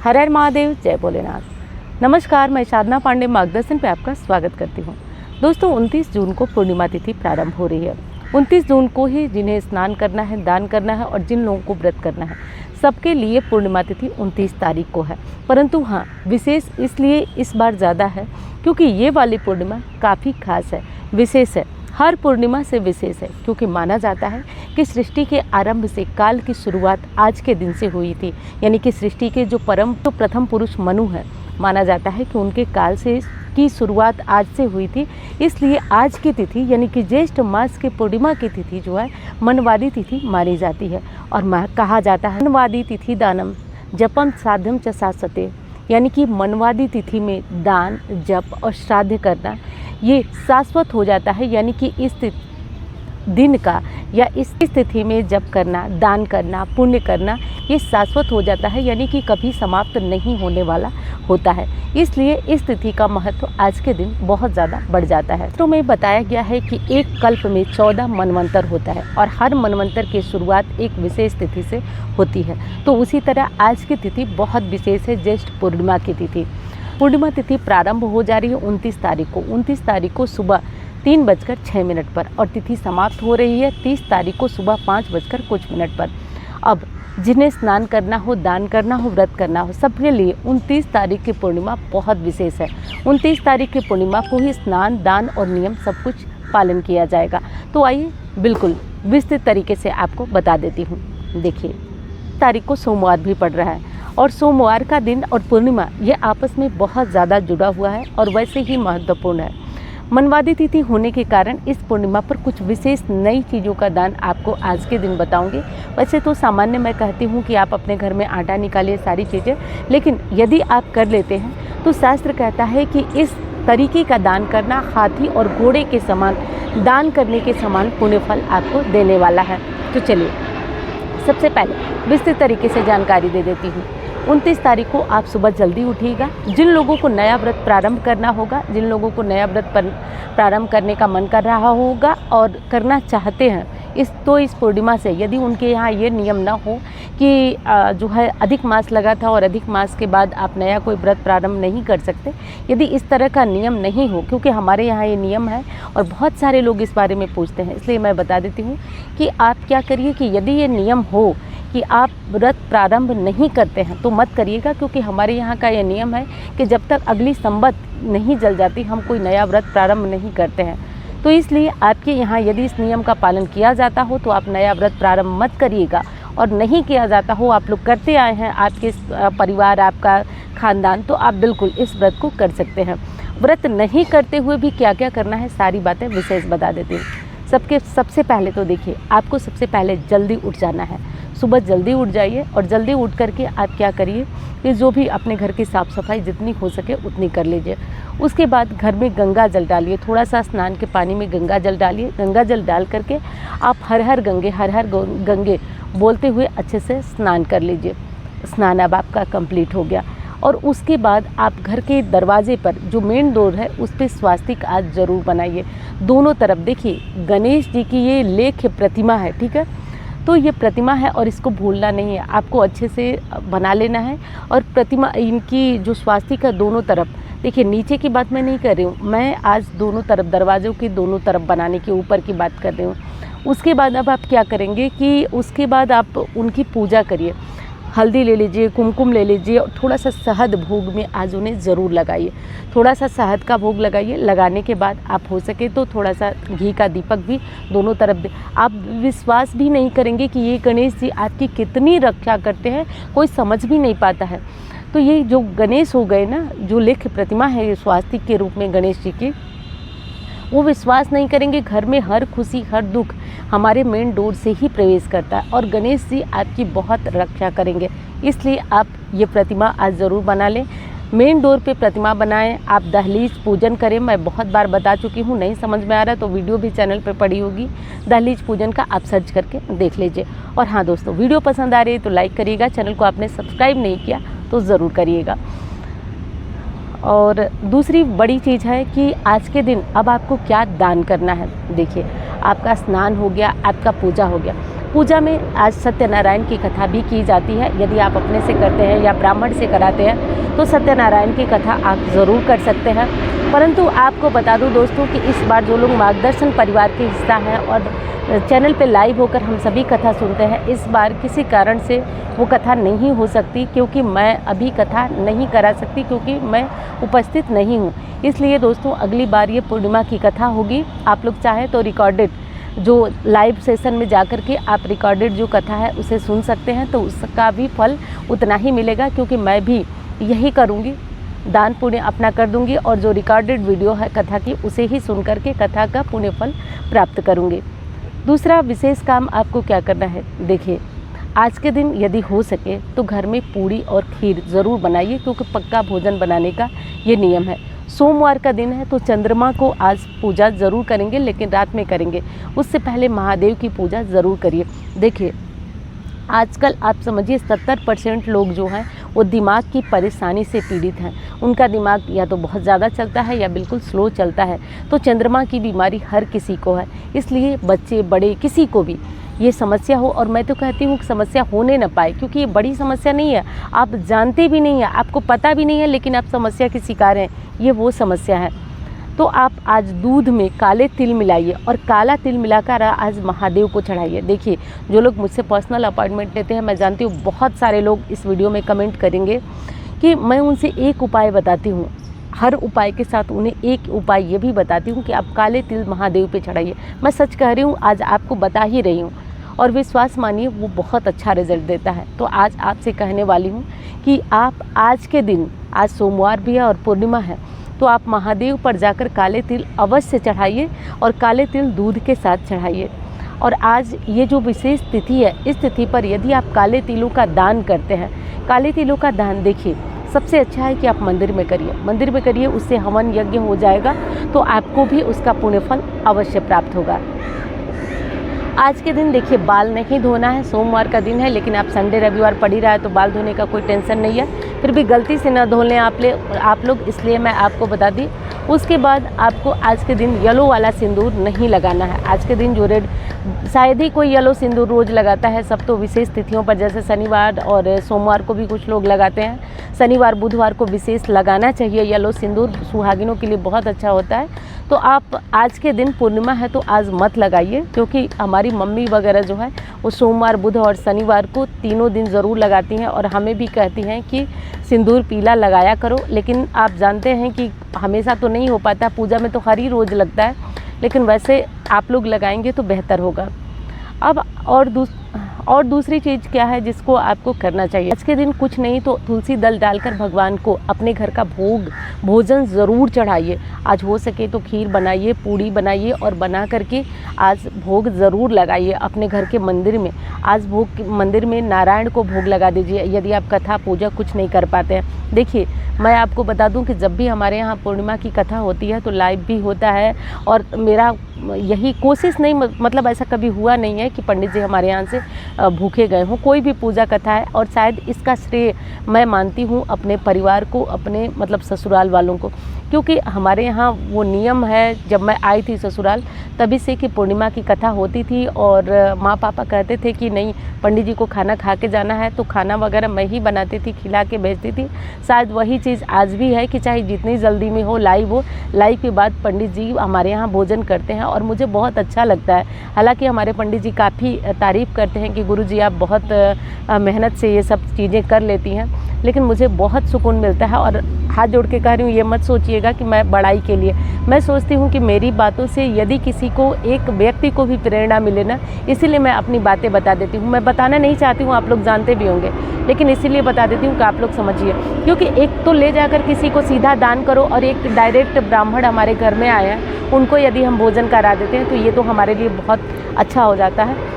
हर हर महादेव, जय भोलेनाथ। नमस्कार, मैं साधना पांडे मार्गदर्शन पे आपका स्वागत करती हूँ। दोस्तों, 29 जून को पूर्णिमा तिथि प्रारंभ हो रही है। 29 जून को ही जिन्हें स्नान करना है, दान करना है और जिन लोगों को व्रत करना है, सबके लिए पूर्णिमा तिथि 29 तारीख को है। परंतु हाँ, विशेष इसलिए इस बार ज़्यादा है क्योंकि ये वाली पूर्णिमा काफ़ी खास है, विशेष है। हर पूर्णिमा से विशेष है क्योंकि माना जाता है कि सृष्टि के आरंभ से काल की शुरुआत आज के दिन से हुई थी। यानी कि सृष्टि के जो प्रथम पुरुष मनु है, माना जाता है कि उनके काल से की शुरुआत आज से हुई थी। इसलिए आज की तिथि यानी कि ज्येष्ठ मास की पूर्णिमा की तिथि जो है मनवादी तिथि मानी जाती है। और कहा जाता है मनवादी तिथि दानम जपम साध्यम च शाश्वते, यानी कि मनवादी तिथि में दान, जप और श्राद्ध करना ये शाश्वत हो जाता है। यानी कि इस दिन का या इस तिथि में जप करना, दान करना, पुण्य करना ये शाश्वत हो जाता है, यानी कि कभी समाप्त नहीं होने वाला होता है। इसलिए इस तिथि का महत्व आज के दिन बहुत ज़्यादा बढ़ जाता है। तो में बताया गया है कि एक कल्प में 14 मनवंतर होता है और हर मनवंतर की शुरुआत एक विशेष तिथि से होती है। तो उसी तरह आज की तिथि बहुत विशेष है, ज्येष्ठ पूर्णिमा की तिथि। पूर्णिमा तिथि प्रारंभ हो जा रही है 29 तारीख को। 29 तारीख को सुबह 3:06 पर और तिथि समाप्त हो रही है 30 तारीख को सुबह 5:कुछ पर। अब जिन्हें स्नान करना हो, दान करना हो, व्रत करना हो, सबके लिए 29 तारीख की पूर्णिमा बहुत विशेष है। 29 तारीख की पूर्णिमा को ही स्नान, दान और नियम सब कुछ पालन किया जाएगा। तो आइए बिल्कुल विस्तृत तरीके से आपको बता देती हूँ। देखिए, तारीख को सोमवार भी पड़ रहा है और सोमवार का दिन और पूर्णिमा ये आपस में बहुत ज़्यादा जुड़ा हुआ है और वैसे ही महत्वपूर्ण है। मनवादी तिथि होने के कारण इस पूर्णिमा पर कुछ विशेष नई चीज़ों का दान आपको आज के दिन बताऊंगी। वैसे तो सामान्य मैं कहती हूँ कि आप अपने घर में आटा निकालिए, सारी चीज़ें, लेकिन यदि आप कर लेते हैं तो शास्त्र कहता है कि इस तरीके का दान करना हाथी और घोड़े के समान, दान करने के समान पुण्य फल आपको देने वाला है। तो चलिए सबसे पहले विस्तृत तरीके से जानकारी दे देती हूँ। 29 तारीख को आप सुबह जल्दी उठिएगा। जिन लोगों को नया व्रत प्रारंभ करना होगा, जिन लोगों को नया व्रत प्रारंभ करने का मन कर रहा होगा और करना चाहते हैं, इस पूर्णिमा से यदि उनके यहाँ ये नियम ना हो कि जो है अधिक मास लगा था और अधिक मास के बाद आप नया कोई व्रत प्रारंभ नहीं कर सकते, यदि इस तरह का नियम नहीं हो, क्योंकि हमारे यहाँ ये नियम है और बहुत सारे लोग इस बारे में पूछते हैं, इसलिए मैं बता देती हूँ कि आप क्या करिए कि यदि ये नियम हो कि आप व्रत प्रारंभ नहीं करते हैं तो मत करिएगा, क्योंकि हमारे यहाँ का ये नियम है कि जब तक अगली संवत नहीं जल जाती हम कोई नया व्रत प्रारंभ नहीं करते हैं। तो इसलिए आपके यहाँ यदि इस नियम का पालन किया जाता हो तो आप नया व्रत प्रारंभ मत करिएगा, और नहीं किया जाता हो, आप लोग करते आए हैं, आपके परिवार, आपका खानदान, तो आप बिल्कुल इस व्रत को कर सकते हैं। व्रत नहीं करते हुए भी क्या क्या करना है सारी बातें विशेष बता देती हूँ। सबसे पहले तो देखिए, आपको सबसे पहले जल्दी उठ जाना है। सुबह जल्दी उठ जाइए और जल्दी उठ करके आप क्या करिए कि जो भी अपने घर की साफ़ सफाई जितनी हो सके उतनी कर लीजिए। उसके बाद घर में गंगा जल डालिए, थोड़ा सा स्नान के पानी में गंगा जल डालिए। गंगा जल डाल करके आप हर हर गंगे बोलते हुए अच्छे से स्नान कर लीजिए। स्नान अब आपका कंप्लीट हो गया और उसके बाद आप घर के दरवाजे पर जो मेन डोर है उस पर स्वास्तिक आज ज़रूर बनाइए। दोनों तरफ देखिए, गणेश जी की ये लेख्य प्रतिमा है, ठीक है, तो ये प्रतिमा है और इसको भूलना नहीं है, आपको अच्छे से बना लेना है। और प्रतिमा इनकी जो स्वास्तिक है दोनों तरफ, देखिए नीचे की बात मैं नहीं कर रही हूँ, मैं आज दोनों तरफ, दरवाज़ों की दोनों तरफ बनाने के ऊपर की बात कर रही हूँ। उसके बाद अब आप क्या करेंगे कि उसके बाद आप उनकी पूजा करिए। हल्दी ले लीजिए, कुमकुम ले लीजिए और थोड़ा सा शहद भोग में आज उन्हें ज़रूर लगाइए। थोड़ा सा शहद का भोग लगाइए। लगाने के बाद आप हो सके तो थोड़ा सा घी का दीपक भी दोनों तरफ दे। आप विश्वास भी नहीं करेंगे कि ये गणेश जी आपकी कितनी रक्षा करते हैं, कोई समझ भी नहीं पाता है। तो ये जो गणेश हो गए ना, जो लेख्य प्रतिमा है स्वास्तिक के रूप में गणेश जी की, वो विश्वास नहीं करेंगे, घर में हर खुशी हर दुख हमारे मेन डोर से ही प्रवेश करता है और गणेश जी आपकी बहुत रक्षा करेंगे। इसलिए आप ये प्रतिमा आज ज़रूर बना लें। मेन डोर पे प्रतिमा बनाएं। आप दहलीज पूजन करें। मैं बहुत बार बता चुकी हूँ, नहीं समझ में आ रहा तो वीडियो भी चैनल पे पड़ी होगी, दहलीज पूजन का आप सर्च करके देख लीजिए। और हाँ दोस्तों, वीडियो पसंद आ रही है तो लाइक करिएगा। चैनल को आपने सब्सक्राइब नहीं किया तो ज़रूर करिएगा। और दूसरी बड़ी चीज़ है कि आज के दिन अब आपको क्या दान करना है। देखिए, आपका स्नान हो गया, आपका पूजा हो गया, पूजा में आज सत्यनारायण की कथा भी की जाती है। यदि आप अपने से करते हैं या ब्राह्मण से कराते हैं तो सत्यनारायण की कथा आप ज़रूर कर सकते हैं। परंतु आपको बता दूं दोस्तों कि इस बार जो लोग मार्गदर्शन परिवार के हिस्सा हैं और चैनल पे लाइव होकर हम सभी कथा सुनते हैं, इस बार किसी कारण से वो कथा नहीं हो सकती, क्योंकि मैं अभी कथा नहीं करा सकती क्योंकि मैं उपस्थित नहीं हूँ। इसलिए दोस्तों अगली बार ये पूर्णिमा की कथा होगी। आप लोग चाहें तो रिकॉर्डेड जो लाइव सेशन में जाकर के आप रिकॉर्डेड जो कथा है उसे सुन सकते हैं, तो उसका भी फल उतना ही मिलेगा, क्योंकि मैं भी यही करूँगी, दान पुण्य अपना कर दूंगी और जो रिकॉर्डेड वीडियो है कथा की उसे ही सुन करके कथा का पुण्य फल प्राप्त करूंगी। दूसरा विशेष काम आपको क्या करना है, देखिए आज के दिन यदि हो सके तो घर में पूड़ी और खीर ज़रूर बनाइए, क्योंकि पक्का भोजन बनाने का ये नियम है। सोमवार का दिन है तो चंद्रमा को आज पूजा ज़रूर करेंगे, लेकिन रात में करेंगे। उससे पहले महादेव की पूजा ज़रूर करिए। देखिए आजकल आप समझिए 70% लोग जो हैं वो दिमाग की परेशानी से पीड़ित हैं। उनका दिमाग या तो बहुत ज़्यादा चलता है या बिल्कुल स्लो चलता है। तो चंद्रमा की बीमारी हर किसी को है, इसलिए बच्चे बड़े किसी को भी ये समस्या हो, और मैं तो कहती हूँ कि समस्या होने ना पाए, क्योंकि ये बड़ी समस्या नहीं है, आप जानते भी नहीं है, आपको पता भी नहीं है, लेकिन आप समस्या के शिकार हैं, ये वो समस्या है। तो आप आज दूध में काले तिल मिलाइए और काला तिल मिलाकर आज महादेव को चढ़ाइए। देखिए जो लोग मुझसे पर्सनल अपॉइंटमेंट लेते हैं, मैं जानती हूँ बहुत सारे लोग इस वीडियो में कमेंट करेंगे कि मैं उनसे एक उपाय बताती हूँ, हर उपाय के साथ उन्हें एक उपाय ये भी बताती हूँ कि आप काले तिल महादेव पे चढ़ाइए। मैं सच कह रही हूँ, आज आपको बता ही रही हूँ, और विश्वास मानिए वो बहुत अच्छा रिजल्ट देता है। तो आज आपसे कहने वाली हूँ कि आप आज के दिन, आज सोमवार भी है और पूर्णिमा है, तो आप महादेव पर जाकर काले तिल अवश्य चढ़ाइए और काले तिल दूध के साथ चढ़ाइए। और आज ये जो विशेष तिथि है, इस तिथि पर यदि आप काले तिलों का दान करते हैं, काले तिलों का दान देखिए सबसे अच्छा है कि आप मंदिर में करिए, मंदिर में करिए, उससे हवन यज्ञ हो जाएगा, तो आपको भी उसका पुण्य फल अवश्य प्राप्त होगा। आज के दिन देखिए बाल नहीं धोना है, सोमवार का दिन है, लेकिन आप संडे रविवार पड़ ही रहा है तो बाल धोने का कोई टेंशन नहीं है, फिर भी गलती से ना धो लें आप लोग, इसलिए मैं आपको बता दी। उसके बाद आपको आज के दिन येलो वाला सिंदूर नहीं लगाना है। आज के दिन जो रेड, शायद ही कोई येलो सिंदूर रोज़ लगाता है, सब तो विशेष तिथियों पर, जैसे शनिवार और सोमवार को भी कुछ लोग लगाते हैं, शनिवार बुधवार को विशेष लगाना चाहिए येलो सिंदूर, सुहागिनों के लिए बहुत अच्छा होता है। तो आप आज के दिन पूर्णिमा है तो आज मत लगाइए, क्योंकि हमारी मम्मी वगैरह जो है वो सोमवार बुध और शनिवार को तीनों दिन ज़रूर लगाती हैं, और हमें भी कहती हैं कि सिंदूर पीला लगाया करो। लेकिन आप जानते हैं कि हमेशा तो नहीं हो पाता, पूजा में तो हर ही रोज़ लगता है, लेकिन वैसे आप लोग लगाएंगे तो बेहतर होगा। अब और दूसरी चीज़ क्या है जिसको आपको करना चाहिए, आज के दिन कुछ नहीं तो तुलसी दल डालकर भगवान को अपने घर का भोजन ज़रूर चढ़ाइए। आज हो सके तो खीर बनाइए, पूड़ी बनाइए और बना करके आज भोग ज़रूर लगाइए अपने घर के मंदिर में। आज मंदिर में नारायण को भोग लगा दीजिए, यदि आप कथा पूजा कुछ नहीं कर पाते हैं। देखिए मैं आपको बता दूं कि जब भी हमारे यहाँ पूर्णिमा की कथा होती है तो लाइव भी होता है, और मेरा यही कोशिश नहीं, मतलब ऐसा कभी हुआ नहीं है कि पंडित जी हमारे यहाँ से भूखे गए हों, कोई भी पूजा कथा है। और शायद इसका श्रेय मैं मानती हूँ अपने परिवार को, अपने मतलब ससुराल वालों को, क्योंकि हमारे यहाँ वो नियम है, जब मैं आई थी ससुराल तभी से कि पूर्णिमा की कथा होती थी, और माँ पापा कहते थे कि नहीं पंडित जी को खाना खा के जाना है, तो खाना वगैरह मैं ही बनाती थी, खिला के भेजती थी। शायद वही चीज़ आज भी है कि चाहे जितनी जल्दी में हो, लाइव के बाद पंडित जी हमारे यहाँ भोजन करते हैं, और मुझे बहुत अच्छा लगता है। हालांकि हमारे पंडित जी काफ़ी तारीफ़ करते हैं कि गुरुजी आप बहुत मेहनत से ये सब चीज़ें कर लेती हैं, लेकिन मुझे बहुत सुकून मिलता है। और हाथ जोड़ के कह रही हूँ, ये मत सोचिएगा कि मैं बड़ाई के लिए, मैं सोचती हूँ कि मेरी बातों से यदि किसी को, एक व्यक्ति को भी प्रेरणा मिले ना, इसीलिए मैं अपनी बातें बता देती हूँ। मैं बताना नहीं चाहती हूँ, आप लोग जानते भी होंगे, लेकिन इसीलिए बता देती हूँ कि आप लोग समझिए। क्योंकि एक तो ले जाकर किसी को सीधा दान करो, और एक डायरेक्ट ब्राह्मण हमारे घर में आया है, उनको यदि हम भोजन करा देते हैं तो ये तो हमारे लिए बहुत अच्छा हो जाता है।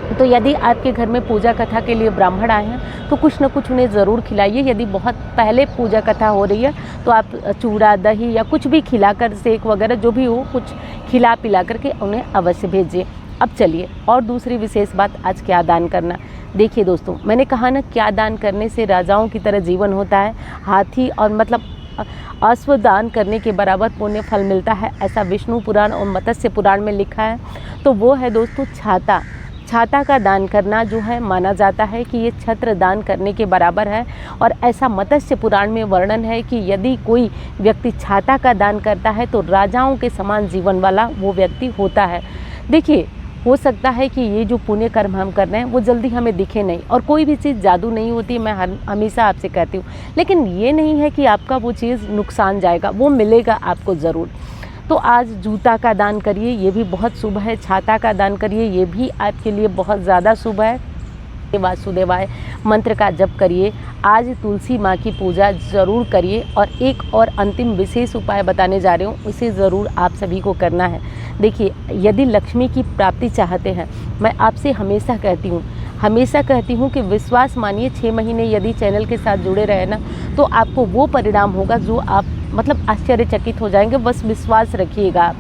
तो यदि आपके घर में पूजा कथा के लिए ब्राह्मण आए हैं तो कुछ न कुछ उन्हें ज़रूर खिलाइए। यदि बहुत पहले पूजा कथा हो रही है तो आप चूड़ा दही या कुछ भी खिलाकर, सेक वगैरह जो भी हो, कुछ खिला पिला करके उन्हें अवश्य भेजिए। अब चलिए और दूसरी विशेष बात, आज क्या दान करना। देखिए दोस्तों, मैंने कहा ना, क्या दान करने से राजाओं की तरह जीवन होता है, हाथी और मतलब अश्व दान करने के बराबर पुण्य फल मिलता है, ऐसा विष्णु पुराण और मत्स्य पुराण में लिखा है। तो वो है दोस्तों छाता। छाता का दान करना जो है माना जाता है कि ये छत्र दान करने के बराबर है। और ऐसा मत्स्य पुराण में वर्णन है कि यदि कोई व्यक्ति छाता का दान करता है तो राजाओं के समान जीवन वाला वो व्यक्ति होता है। देखिए, हो सकता है कि ये जो पुण्य कर्म हम कर रहे हैं वो जल्दी हमें दिखे नहीं, और कोई भी चीज़ जादू नहीं होती, मैं हमेशा आपसे कहती हूँ, लेकिन ये नहीं है कि आपका वो चीज़ नुकसान जाएगा, वो मिलेगा आपको ज़रूर। तो आज जूता का दान करिए, ये भी बहुत शुभ है। छाता का दान करिए, ये भी आपके लिए बहुत ज़्यादा शुभ है। वासुदेवाय मंत्र का जप करिए। आज तुलसी माँ की पूजा ज़रूर करिए। और एक और अंतिम विशेष उपाय बताने जा रही हूँ, उसे ज़रूर आप सभी को करना है। देखिए, यदि लक्ष्मी की प्राप्ति चाहते हैं, मैं आपसे हमेशा कहती हूँ कि विश्वास मानिए, 6 महीने यदि चैनल के साथ जुड़े रहे ना, तो आपको वो परिणाम होगा जो आप मतलब आश्चर्यचकित हो जाएंगे। बस विश्वास रखिएगा,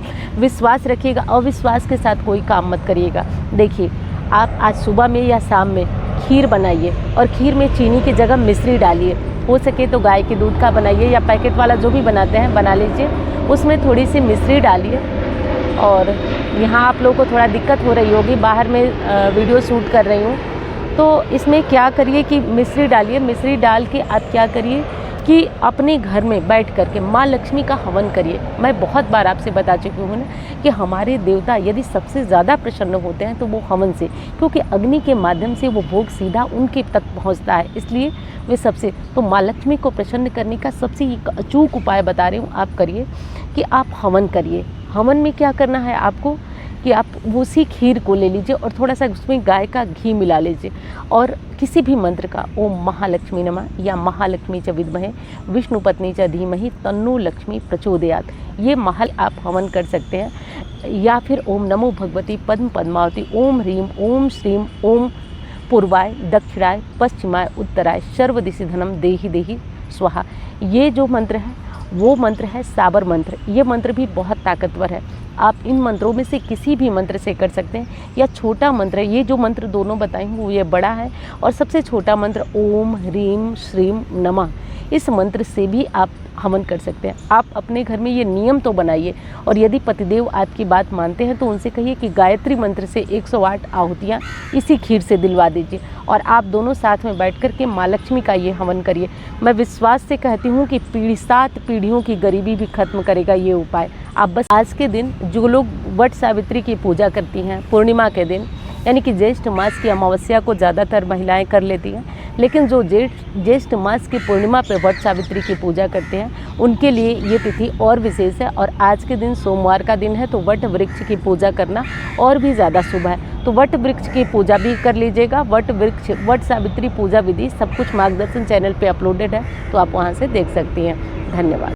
अविश्वास के साथ कोई काम मत करिएगा। देखिए, आप आज सुबह में या शाम में खीर बनाइए, और खीर में चीनी की जगह मिश्री डालिए। हो सके तो गाय के दूध का बनाइए, या पैकेट वाला जो भी बनाते हैं बना लीजिए, उसमें थोड़ी सी मिश्री डालिए। और यहाँ आप लोगों को थोड़ा दिक्कत हो रही होगी, बाहर में वीडियो शूट कर रही हूँ, तो इसमें क्या करिए कि मिश्री डालिए। मिश्री डाल के आप क्या करिए कि अपने घर में बैठ कर के माँ लक्ष्मी का हवन करिए। मैं बहुत बार आपसे बता चुकी हूँ ना कि हमारे देवता यदि सबसे ज़्यादा प्रसन्न होते हैं तो वो हवन से, क्योंकि अग्नि के माध्यम से वो भोग सीधा उनके तक पहुँचता है, इसलिए वे सबसे, तो माँ लक्ष्मी को प्रसन्न करने का सबसे एक अचूक उपाय बता रही हूँ, आप करिए कि आप हवन करिए। हवन में क्या करना है आपको कि आप उसी खीर को ले लीजिए और थोड़ा सा उसमें गाय का घी मिला लीजिए, और किसी भी मंत्र का, ओम महालक्ष्मी नमः या महालक्ष्मी च विद्महे विष्णुपत्नी च धीमहि तन्नो लक्ष्मी प्रचोदयात्, ये महल आप हवन कर सकते हैं। या फिर ओम नमो भगवती पद्म पद्मावती, ओम ह्रीम ओम श्रीम ओम पूर्वाय दक्षिणाय पश्चिमाय उत्तराय सर्वदिशि धनम देहि देहि स्वाहा। ये जो मंत्र है वो मंत्र है साबर मंत्र। ये मंत्र भी बहुत ताकतवर है। आप इन मंत्रों में से किसी भी मंत्र से कर सकते हैं, या छोटा मंत्र, ये जो मंत्र दोनों बताई हूँ वो ये बड़ा है, और सबसे छोटा मंत्र ओम ह्रीम श्रीम नमः, इस मंत्र से भी आप हवन कर सकते हैं। आप अपने घर में ये नियम तो बनाइए, और यदि पतिदेव आपकी बात मानते हैं तो उनसे कहिए कि गायत्री मंत्र से 108 आहुतियाँ इसी खीर से दिलवा दीजिए, और आप दोनों साथ में बैठ कर के माँ लक्ष्मी का ये हवन करिए। मैं विश्वास से कहती हूँ कि 7 पीढ़ियों की गरीबी भी खत्म करेगा ये उपाय। आप बस आज के दिन जो लोग वट सावित्री की पूजा करती हैं, पूर्णिमा के दिन, यानी कि ज्येष्ठ मास की अमावस्या को ज़्यादातर महिलाएं कर लेती हैं, लेकिन जो ज्येष्ठ मास की पूर्णिमा पे वट सावित्री की पूजा करते हैं उनके लिए ये तिथि और विशेष है। और आज के दिन सोमवार का दिन है, तो वट वृक्ष की पूजा करना और भी ज़्यादा शुभ है। तो वट वृक्ष की पूजा भी कर लीजिएगा। वट सावित्री पूजा विधि सब कुछ मार्गदर्शन चैनल पे अपलोडेड है, तो आप वहाँ से देख सकती हैं। धन्यवाद।